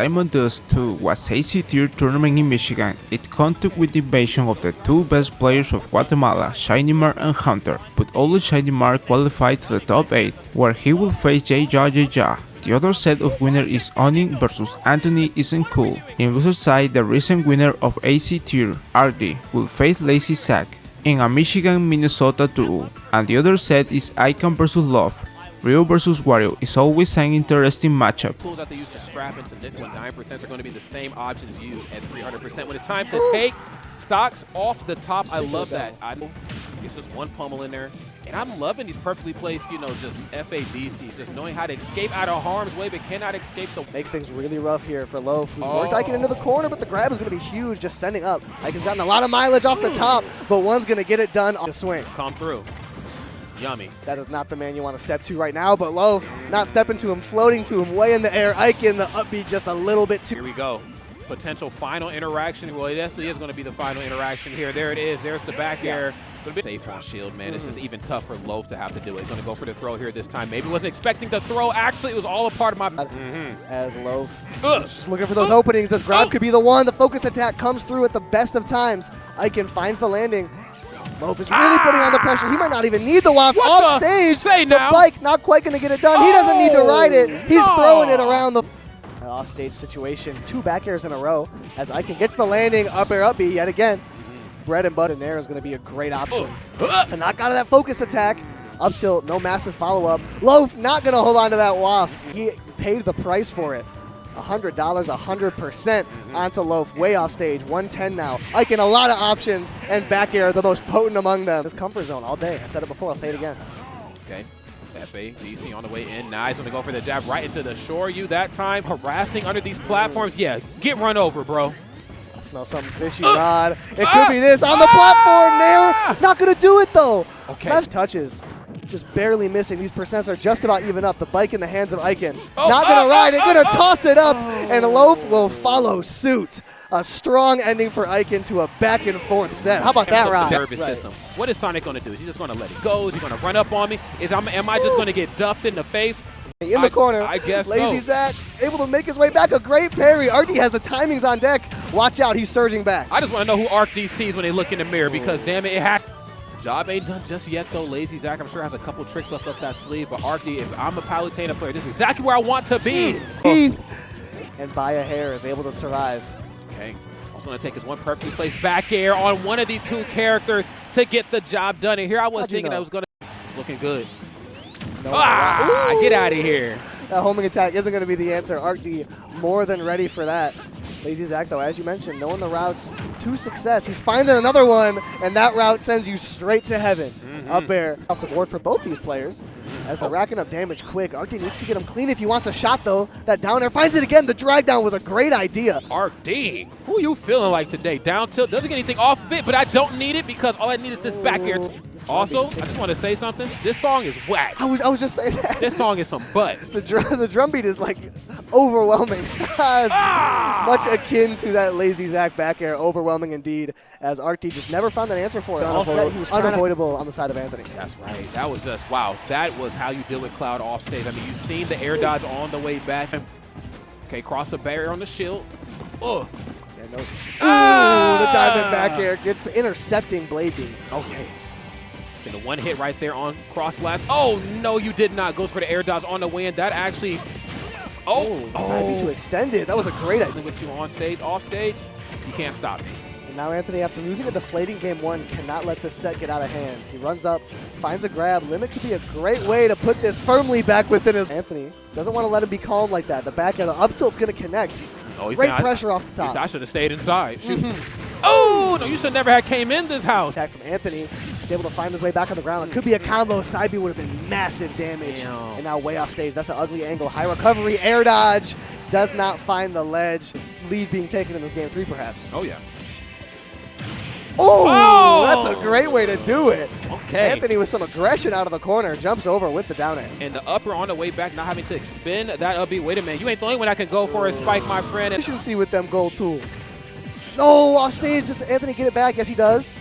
Diamond Dust 2 was AC tier tournament in Michigan. It counted with the invasion of the two best players of Guatemala, Shinymark and Haunter, but only Shinymark qualified to the top 8, where he will face JeJaJeJa. The other set of winner is Onin vs AnthonyIsntCool. In loser side, the recent winner of AC tier, Arkdee, will face LazyZach in a Michigan-Minnesota duel, and the other set is Ikan vs Loaf. Rio vs Wario is always an interesting matchup. Tools that they use to scrap into nickel and 9% are going to be the same options used at 300%. When it's time to take stocks off the top, I love that. It's just one pummel in there. And I'm loving these perfectly placed, just FADCs, just knowing how to escape out of harm's way, but cannot escape the... Makes things really rough here for Loaf, who's worked Ikan into the corner, but the grab is going to be huge, just sending up. Ikan's gotten a lot of mileage off the top, but one's going to get it done on the swing. Come through. Yummy. That is not the man you want to step to right now, but Loaf not stepping to him, floating to him, way in the air. Ikan, the upbeat just a little bit too... Here we go. Potential final interaction. Well, it definitely is going to be the final interaction here. There it is. There's the back air. Safe on shield, man. It's just even tough for Loaf to have to do it. Going to go for the throw here this time. Maybe wasn't expecting the throw. Actually, it was all a part of my... As Loaf just looking for those openings. This grab could be the one. The focus attack comes through at the best of times. Ikan finds the landing. Loaf is really putting on the pressure. He might not even need the waft off stage. Say now. The bike not quite going to get it done. He doesn't need to ride it. He's throwing it around the off-stage situation. 2 back airs in a row as Ikan gets the landing. Up air, up B yet again. Bread and butter in there is going to be a great option to knock out of that focus attack. Up tilt, no massive follow-up. Loaf not going to hold on to that waft. He paid the price for it. $100, 100% onto Loaf, way off stage, 110 now. Ikan, a lot of options, and back air, the most potent among them. His comfort zone all day. I said it before, I'll say it again. Okay, FADC on the way in. Nice, going to go for the jab right into the shore. You that time, harassing under these platforms. Yeah, get run over, bro. I smell something fishy, Rod. It could be this on the platform. Nair, not going to do it, though. Okay. Left touches. Just barely missing. These percents are just about even up. The bike in the hands of Ikan. Not going to ride it, going to toss it up, and Loaf will follow suit. A strong ending for Ikan to a back and forth set. How about that, Rod? Nervous system. What is Sonic going to do? Is he just going to let it go? Is he going to run up on me? Am I just going to get duffed in the face? In the corner, I guess LazyZach able to make his way back. A great parry. Arkdee has the timings on deck. Watch out, he's surging back. I just want to know who Arkdee sees when they look in the mirror because, damn it, job ain't done just yet, though. LazyZach, I'm sure, has a couple tricks left up that sleeve. But Arkdee, if I'm a Palutena player, this is exactly where I want to be. And by a hair is able to survive. Okay. Also going to take his one perfectly placed back air on one of these 2 characters to get the job done. And here I was thinking I was going to... It's looking good. Get out of here. That homing attack isn't going to be the answer. Arkdee more than ready for that. LazyZach, though, as you mentioned, knowing the routes to success. He's finding another one, and that route sends you straight to heaven. Up air off the board for both these players. As they're racking up damage quick. Arkdee needs to get him clean if he wants a shot, though. That down air finds it again. The drag down was a great idea. Arkdee, who are you feeling like today? Down tilt, doesn't get anything off it, but I don't need it because all I need is this back air. Also, I just want to say something. This song is whack. I was just saying that. This song is some butt. The drum beat is like overwhelming. Much akin to that LazyZach back air. Overwhelming indeed, as Arkdee just never found an answer for it. All set, he was unavoidable on the side of Anthony. That's right. That was just, wow. That was how you deal with Cloud off stage. I mean, you've seen the air dodge on the way back. Okay, cross the barrier on the shield. Ooh, the diamond back air gets intercepting Blade Beam. Okay. And the one hit right there on cross slash. Oh, no, you did not. Goes for the air dodge on the way in. That actually... Side B to extend it. That was a great idea. With you on stage, off stage, you can't stop me. And now Anthony, after losing a deflating game 1, cannot let this set get out of hand. He runs up, finds a grab. Limit could be a great way to put this firmly back within his... Anthony doesn't want to let him be calm like that. The back air, the up tilt's going to connect. Great pressure off the top. I should have stayed inside. Shoot. Oh, no, you should never have came in this house. Attack from Anthony. He's able to find his way back on the ground. It could be a combo. Side B would have been massive damage. And now way off stage. That's an ugly angle. High recovery, air dodge. Does not find the ledge. Lead being taken in this game 3, perhaps. Oh, yeah. Oh, that's a great way to do it. Okay. Anthony with some aggression out of the corner. Jumps over with the down air. And the upper on the way back, not having to spin that upbeat. Wait a minute. You ain't the only one that can go for a spike, my friend. Efficiency with them gold tools. No, off stage. Just Anthony get it back. Yes, he does.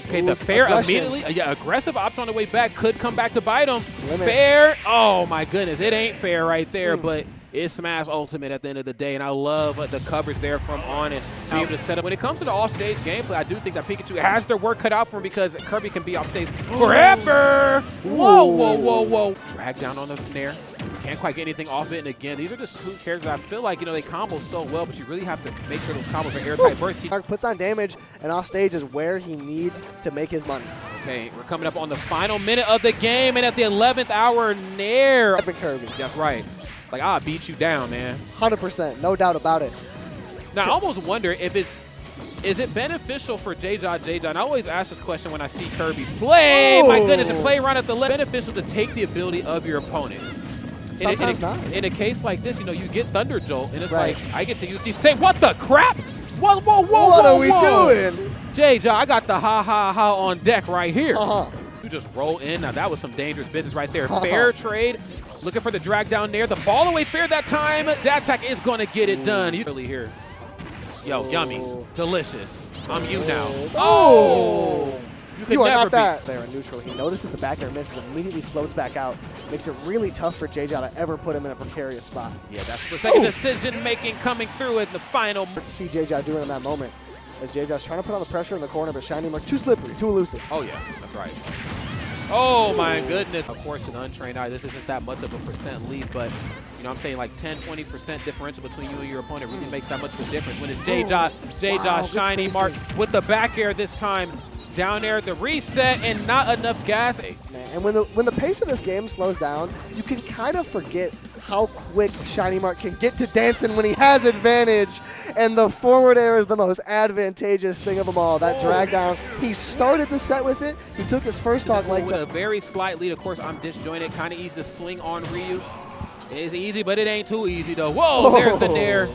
Okay, the fair immediately, aggressive option on the way back could come back to bite him. Fair, oh my goodness, it ain't fair right there, but is Smash Ultimate at the end of the day, and I love the coverage there from Onin to be able to set up. When it comes to the offstage gameplay, I do think that Pikachu has their work cut out for him because Kirby can be offstage forever. Whoa, whoa, whoa, whoa. Drag down on the Nair. Can't quite get anything off it, and again, these are just two characters I feel like, they combo so well, but you really have to make sure those combos are airtight. Burst. Mark puts on damage, and offstage is where he needs to make his money. Okay, we're coming up on the final minute of the game, and at the 11th hour, Nair. Epic Kirby. That's right. Like, I'll beat you down, man. 100%, no doubt about it. Now, I almost wonder if is it beneficial for JeJaJeJa? And I always ask this question when I see Kirby's play. My goodness, and play right at the left. Beneficial to take the ability of your opponent. Sometimes not. In a case like this, you get Thunder Jolt, and it's like, I get to use these same, what the crap? Whoa, whoa, whoa, what whoa, are we doing? JeJa, I got the ha on deck right here. Uh-huh. You just roll in. Now, that was some dangerous business right there. Fair trade. Looking for the drag down there. The fall away fair that time. That attack is going to get it done. You really here. Yo, yummy. Delicious. I'm you now. Oh! You are not that. There in neutral. He notices the back air misses, immediately floats back out. Makes it really tough for JeJa to ever put him in a precarious spot. Yeah, that's the second decision making coming through in the final. To see JeJa doing in that moment. As JeJa's trying to put on the pressure in the corner, but Shinymark too slippery, too elusive. Oh, yeah, that's right. Oh, my goodness. Of course, an untrained eye, this isn't that much of a percent lead, but, I'm saying like 10, 20% differential between you and your opponent really makes that much of a difference. When it's JeJa, Shinymark with the back air this time. Down there, the reset, and not enough gas. Man, and when the pace of this game slows down, you can kind of forget how quick Shinymark can get to dancing when he has advantage. And the forward air is the most advantageous thing of them all. That drag down, he started the set with it. He took his first stock like with a very slight lead. Of course, I'm disjointed, kind of easy to swing on Ryu. It's easy, but it ain't too easy, though. Whoa, there's the Nair.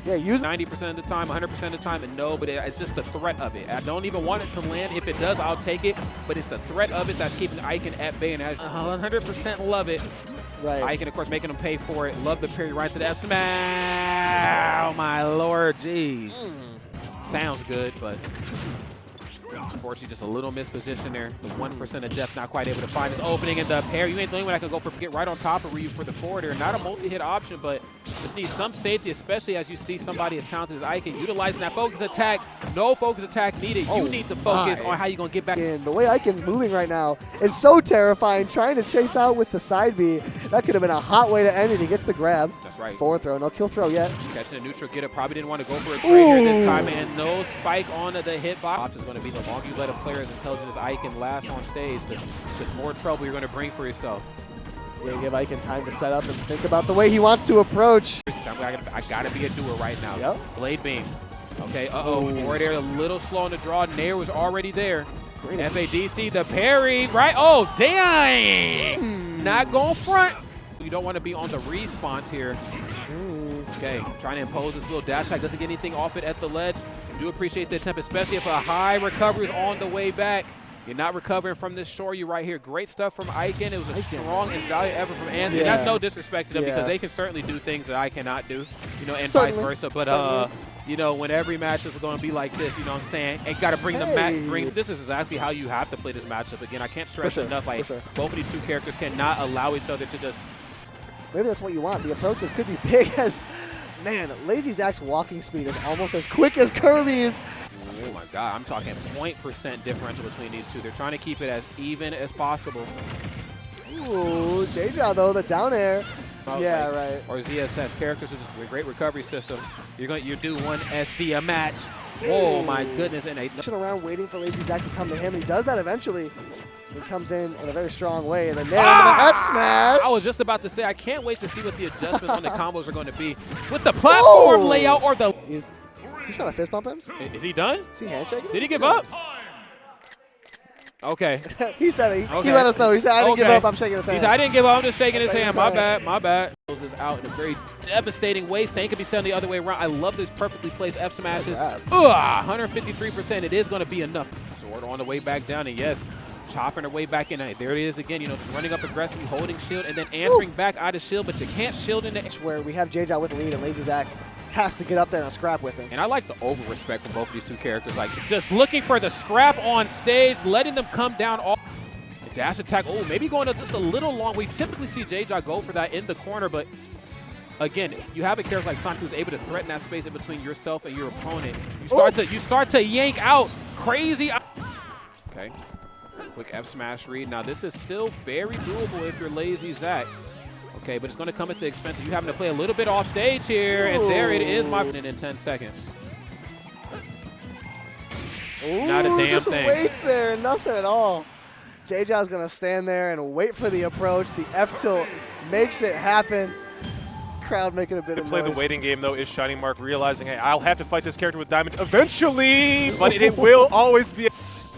Yeah, use 90% of the time, 100% of the time, and no, but it's just the threat of it. I don't even want it to land. If it does, I'll take it, but it's the threat of it that's keeping Ikan at bay, and I 100% love it. Right. Ikan, of course, making him pay for it. Love the parry right to the F smash. Oh, my Lord, jeez. Sounds good, but unfortunately, just a little misposition there. The 1% of depth not quite able to find his opening in the parry. You ain't the only one I can go for get right on top of Ryu for the forwarder. Not a multi-hit option, but just needs some safety, especially as you see somebody as talented as Ikan utilizing that focus attack. No focus attack needed. You need to focus on how you're going to get back. And the way Ikan's moving right now is so terrifying. Trying to chase out with the side B. That could have been a hot way to end it. He gets the grab. That's right. Forward throw. No kill throw yet. Catching a neutral getter. Probably didn't want to go for a trade here this time. And no spike on the hitbox. Option is going to be the longer you let a player as intelligent as Ikan last on stage, the more trouble you're going to bring for yourself. Yeah, give Ikan time to set up and think about the way he wants to approach. I got to be a doer right now. Yep. Blade beam. Okay, forward air a little slow on the draw. Nair was already there. FADC, the parry, right? Oh, dang! Not going front. You don't want to be on the response here. Okay, trying to impose this little dash attack. Doesn't get anything off it at the ledge. Do appreciate the attempt, especially if a high recovery is on the way back. You're not recovering from this shore. You right here. Great stuff from Ikan. It was a strong and valiant effort from Anthony. That's no disrespect to them because they can certainly do things that I cannot do, and vice versa. But when every match is going to be like this, what I'm saying, and got to bring the match. This is exactly how you have to play this matchup. Again, I can't stress enough. Like both of these two characters cannot allow each other to just. Maybe that's what you want. The approaches could be big as, man, LazyZach's walking speed is almost as quick as Kirby's. Oh my God, I'm talking 0.% differential between these two. They're trying to keep it as even as possible. Ooh, JeJa though, the down air. Yeah, right. Or ZSS characters are just a great recovery system. You do one SD a match. Oh my goodness! And around waiting for LazyZach to come to him, and he does that eventually. He comes in a very strong way, and then there the F smash. I was just about to say, I can't wait to see what the adjustments on the combos are going to be with the platform layout or the. Is he trying to fist bump him? Is he done? Is he handshaking? Did he give up? Okay. He said it. He let us know. He said, I didn't give up. I'm shaking his hand. He said, I didn't give up. I'm just shaking his hand. My bad. My bad. Is out in a very devastating way. Same could be sent the other way around. I love these perfectly placed F smashes. 153%. It is going to be enough. Sword on the way back down. And yes, chopping her way back in. There it is again. Just running up aggressively, holding shield, and then answering back out of shield. But you can't shield in the where we have JeJa with the lead, and LazyZach has to get up there and scrap with him. And I like the over-respect from both of these two characters. Like, just looking for the scrap on stage, letting them come down all. Dash attack, maybe going up just a little long. We typically see JeJa go for that in the corner, but again, you have a character like Sonic who's able to threaten that space in between yourself and your opponent. You start to yank out crazy. Okay. Quick F smash read. Now this is still very doable if you're LazyZach. Okay, but it's going to come at the expense of you having to play a little bit off stage here, and there it is, my in 10 seconds. Not a damn just thing. Waits there, nothing at all. JeJaJa's going to stand there and wait for the approach. The F tilt makes it happen. Crowd making a bit of noise. To play the waiting game, though, is Shinymark realizing, hey, I'll have to fight this character with Diamond eventually, but it will always be.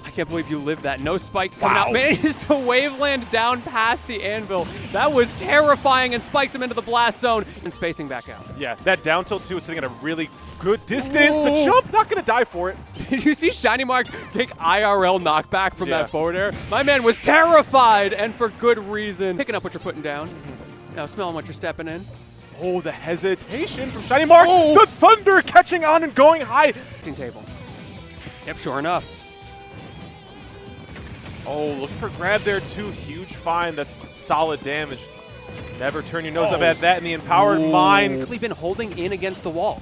I can't believe you lived that. No spike coming out. Manages to waveland down past the anvil. That was terrifying and spikes him into the blast zone and spacing back out. Yeah, that down tilt, too, is sitting at a really good distance. Ooh. The jump, not going to die for it. Did you see Shinymark take IRL knockback from that forward air? My man was terrified, and for good reason. Picking up what you're putting down. Now smelling what you're stepping in. Oh, the hesitation from Shinymark. Oh. The thunder catching on and going high. Table. Yep, sure enough. Oh, looking for grab there, too. Huge find. That's solid damage. Never turn your nose up at that in the empowered mind. We've been holding in against the wall.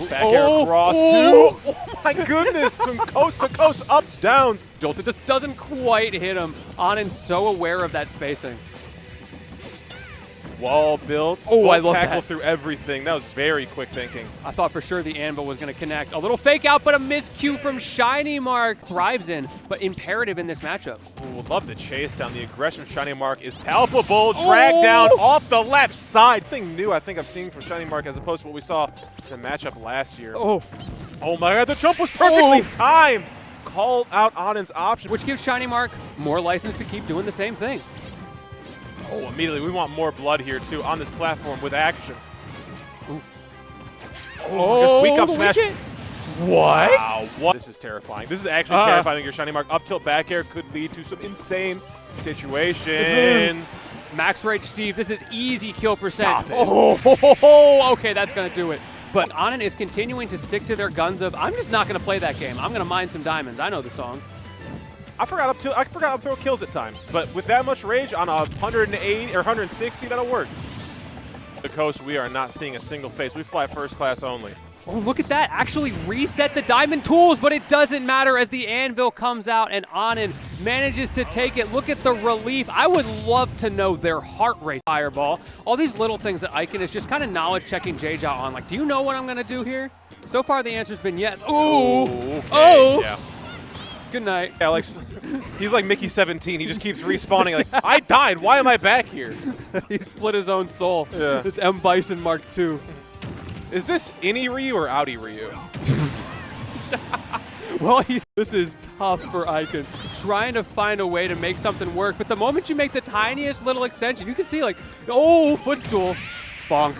Back air cross, too. Oh, my goodness. From coast to coast, ups, downs. Jolted just doesn't quite hit him. Onin's so aware of that spacing. Wall built. Oh, I love tackle that. through everything. That was very quick thinking. I thought for sure the anvil was going to connect. A little fake out, but a miscue from Shinymark. Thrives in, but imperative in this matchup. Ooh, love the chase down. The aggression of Shinymark is palpable. Drag down off the left side. Thing new I think I've seen from Shinymark as opposed to what we saw in the matchup last year. Oh my God, the jump was perfectly timed. Called out Onin's option. Which gives Shinymark more license to keep doing the same thing. Oh, immediately, we want more blood here, too, on this platform with action. Ooh. Oh, weak up smash. What? Wow, what? This is terrifying. This is actually terrifying. Your Shinymark up tilt back air could lead to some insane situations. Max Rage Steve, this is easy kill percent. Stop it. Okay, that's going to do it. But Onin is continuing to stick to their guns of, I'm just not going to play that game. I'm going to mine some diamonds. I know the song. I forgot up throw kills at times, but with that much rage on a 180 or 160, that'll work. The coast, we are not seeing a single face. We fly first class only. Oh, look at that. Actually reset the diamond tools, but it doesn't matter as the anvil comes out and Onin manages to take it. Look at the relief. I would love to know their heart rate. Fireball. All these little things that Ikan is just kind of knowledge checking JeJaJa on. Like, do you know what I'm going to do here? So far, the answer's been yes. Ooh. Okay. Oh. Yeah. Good night. Yeah, like he's like Mickey 17. He just keeps respawning. Like, I died. Why am I back here? He split his own soul. Yeah. It's M. Bison Mark II. Is this Innie Ryu or Outie Ryu? Well, this is tough for Ikan. Trying to find a way to make something work, but the moment you make the tiniest little extension, you can see like, oh, footstool. Bonk.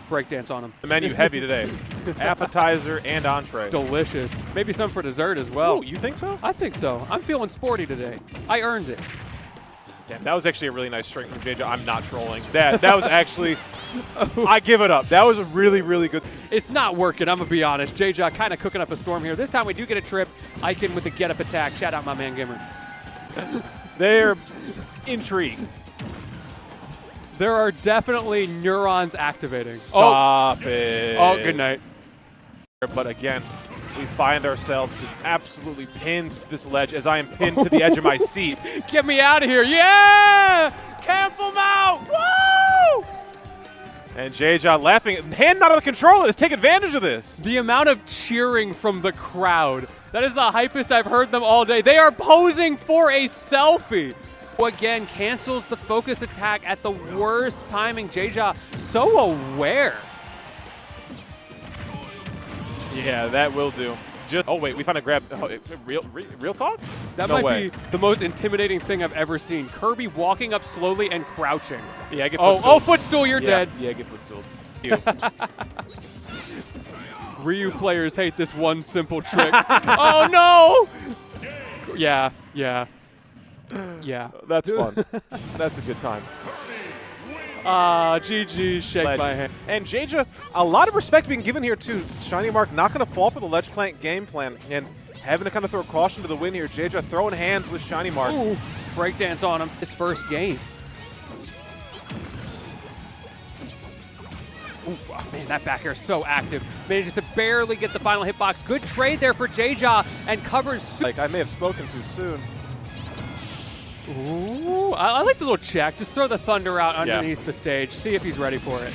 Breakdance on him. The menu heavy today. Appetizer and entree. Delicious. Maybe some for dessert as well. Oh, you think so? I think so. I'm feeling sporty today. I earned it. Damn, that was actually a really nice string from JeJaJa. I'm not trolling. That was actually, I give it up. That was a really, really good. It's not working, I'm going to be honest. JeJaJa kind of cooking up a storm here. This time we do get a trip. Ikan with the get-up attack. Shout out my man Gimmer. They're intrigued. There are definitely neurons activating. Stop it. Oh, good night. But again, we find ourselves just absolutely pinned to this ledge as I am pinned to the edge of my seat. Get me out of here. Yeah! Camp them out. Woo! And JeJaJa laughing, hand not on the controller. Let's take advantage of this. The amount of cheering from the crowd. That is the hypest I've heard them all day. They are posing for a selfie. Again, cancels the focus attack at the worst timing. JeJaJa so aware. Yeah, that will do. Oh, wait, we found a grab. Oh, real talk? That no might way. be the most intimidating thing I've ever seen. Kirby walking up slowly and crouching. Yeah, get footstool. Oh, footstool, you're dead. Yeah, get footstool. Ryu players hate this one simple trick. Oh, no! Yeah. That's fun. That's a good time. GG, shake Legend. my hand. And JeJaJa, a lot of respect being given here too. Shinymark not going to fall for the ledge plant game plan and having to kind of throw caution to the wind here. JeJaJa throwing hands with Shinymark. Ooh, breakdance on him. His first game. Ooh, oh man, that back air is so active. Manages to barely get the final hitbox. Good trade there for JeJaJeJa and covers. Like, I may have spoken too soon. Ooh, I like the little check. Just throw the thunder out underneath the stage. See if he's ready for it.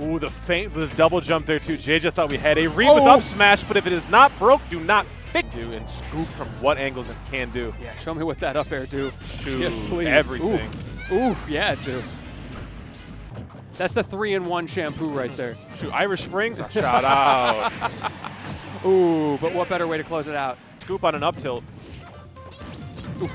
Ooh, the double jump there too. JeJaJeJa thought we had a read with up smash, but if it is not broke, do not fix do and scoop from what angles it can do. Yeah, show me what that up air do. Shoot, yes, please. everything. Ooh, yeah, it do. That's the 3-in-1 shampoo right there. Shoot, Irish Springs, shout out. Ooh, but what better way to close it out? Scoop on an up tilt. Ooh.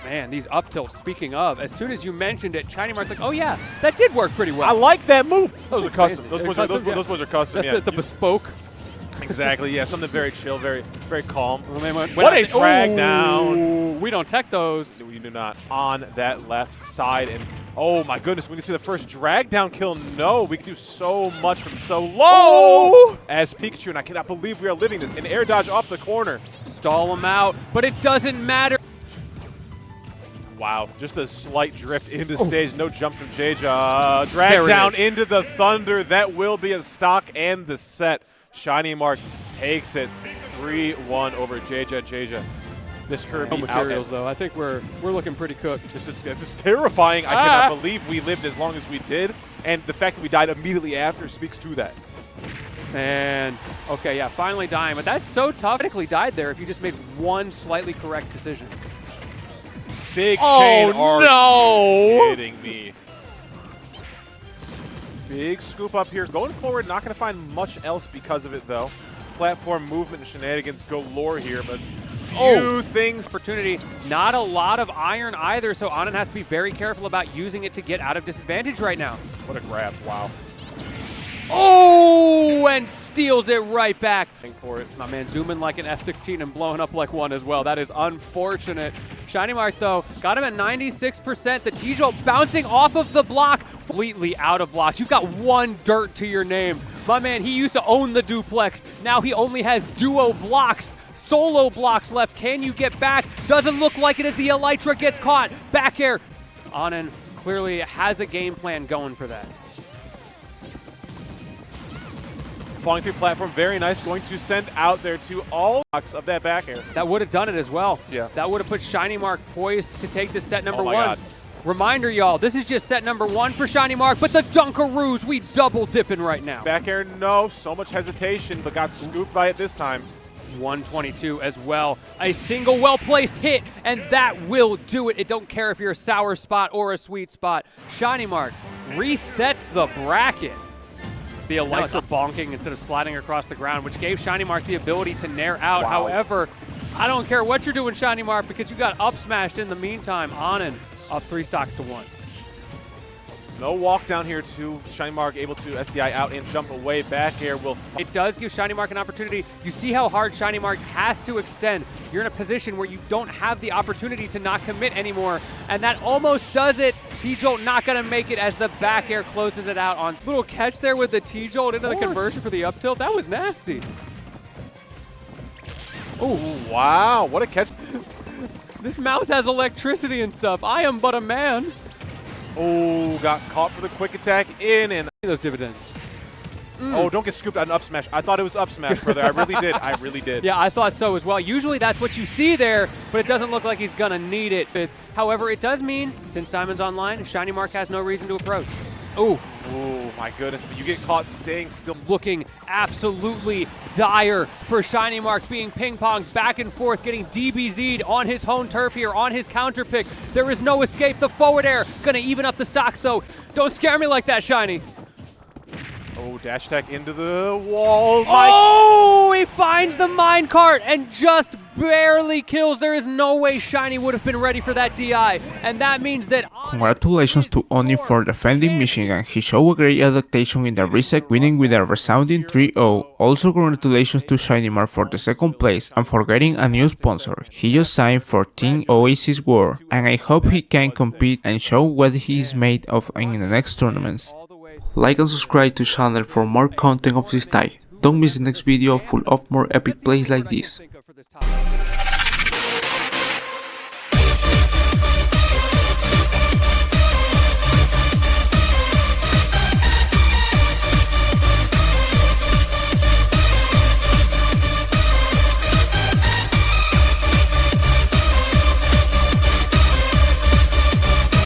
Man, these up tilts, speaking of, as soon as you mentioned it, Shinymark's like, oh yeah, that did work pretty well. I like that move. Those are custom. Fancy. Those They're ones custom, those ones are custom, That's the bespoke. Exactly, yeah, something very chill, very calm. Oh, man, What a drag down. We don't tech those. We do not on that left side. And oh my goodness, when you see the first drag down kill, no, we can do so much from so low as Pikachu, and I cannot believe we are living this. An air dodge off the corner. Stall him out, but it doesn't matter. Wow, just a slight drift into stage, no jump from JeJaJeJa. Drag down into the thunder. That will be a stock and the set. Shinymark takes it 3-1 over JeJaJeJa. This Kirby No materials though. I think we're looking pretty cooked. This is terrifying. I cannot believe we lived as long as we did, and the fact that we died immediately after speaks to that. And okay, yeah, finally dying, but that's so tough. Technically died there if you just made one slightly correct decision. Big chain arc. No! Kidding me. Big scoop up here. Going forward, not going to find much else because of it, though. Platform movement and shenanigans galore here, but few things. Opportunity. Not a lot of iron either, so Onin has to be very careful about using it to get out of disadvantage right now. What a grab. Wow. Oh, and steals it right back. For it. My man zooming like an F-16 and blowing up like one as well. That is unfortunate. Shinymark, though, got him at 96%. The T-Jolt bouncing off of the block. Completely out of blocks. You've got one dirt to your name. My man, he used to own the duplex. Now he only has duo blocks. Solo blocks left. Can you get back? Doesn't look like it as the Elytra gets caught. Back air. Onin clearly has a game plan going for that. Falling through platform, very nice. Going to send out there to all blocks of that back air. That would have done it as well. Yeah. That would have put Shinymark poised to take this set number one. God. Reminder, y'all, this is just set number one for Shinymark, but the Dunkaroos, we double dipping right now. Back air, no. So much hesitation, but got scooped by it this time. 122 as well. A single well-placed hit, and that will do it. It don't care if you're a sour spot or a sweet spot. Shinymark resets the bracket. The Elytra bonking instead of sliding across the ground, which gave Shinymark the ability to nair out. Wow. However, I don't care what you're doing, Shinymark, because you got up smashed in the meantime. Onin up 3 stocks to 1. No walk down here too. Shinymark able to SDI out and jump away. Back air will. It does give Shinymark an opportunity. You see how hard Shinymark has to extend. You're in a position where you don't have the opportunity to not commit anymore, and that almost does it. T-Jolt not going to make it as the back air closes it out on. Little catch there with the T-Jolt into the conversion for the up tilt. That was nasty. Oh, wow. What a catch. This mouse has electricity and stuff. I am but a man. Oh, got caught for the quick attack in and Those dividends. Oh, don't get scooped on an up smash. I thought it was up smash, brother. I really did. I really did. Yeah, I thought so as well. Usually that's what you see there, but it doesn't look like he's going to need it. However, it does mean, since Diamond's online, Shinymark has no reason to approach. Oh. Oh, my goodness. But you get caught staying still. Looking absolutely dire for Shinymark, being ping-ponged back and forth, getting DBZ'd on his home turf here, on his counter pick. There is no escape. The forward air going to even up the stocks, though. Don't scare me like that, Shiny. Oh, dash attack into the wall. Oh, he finds the minecart and just barely kills. There is no way Shiny would have been ready for that DI, and that means that... Congratulations to Onin for defending Michigan. He showed a great adaptation in the reset, winning with a resounding 3-0. Also congratulations to Shinymark for the second place and for getting a new sponsor. He just signed for Team Oasis World, and I hope he can compete and show what he is made of in the next tournaments. Like and subscribe to channel for more content of this type. Don't miss the next video full of more epic plays like this.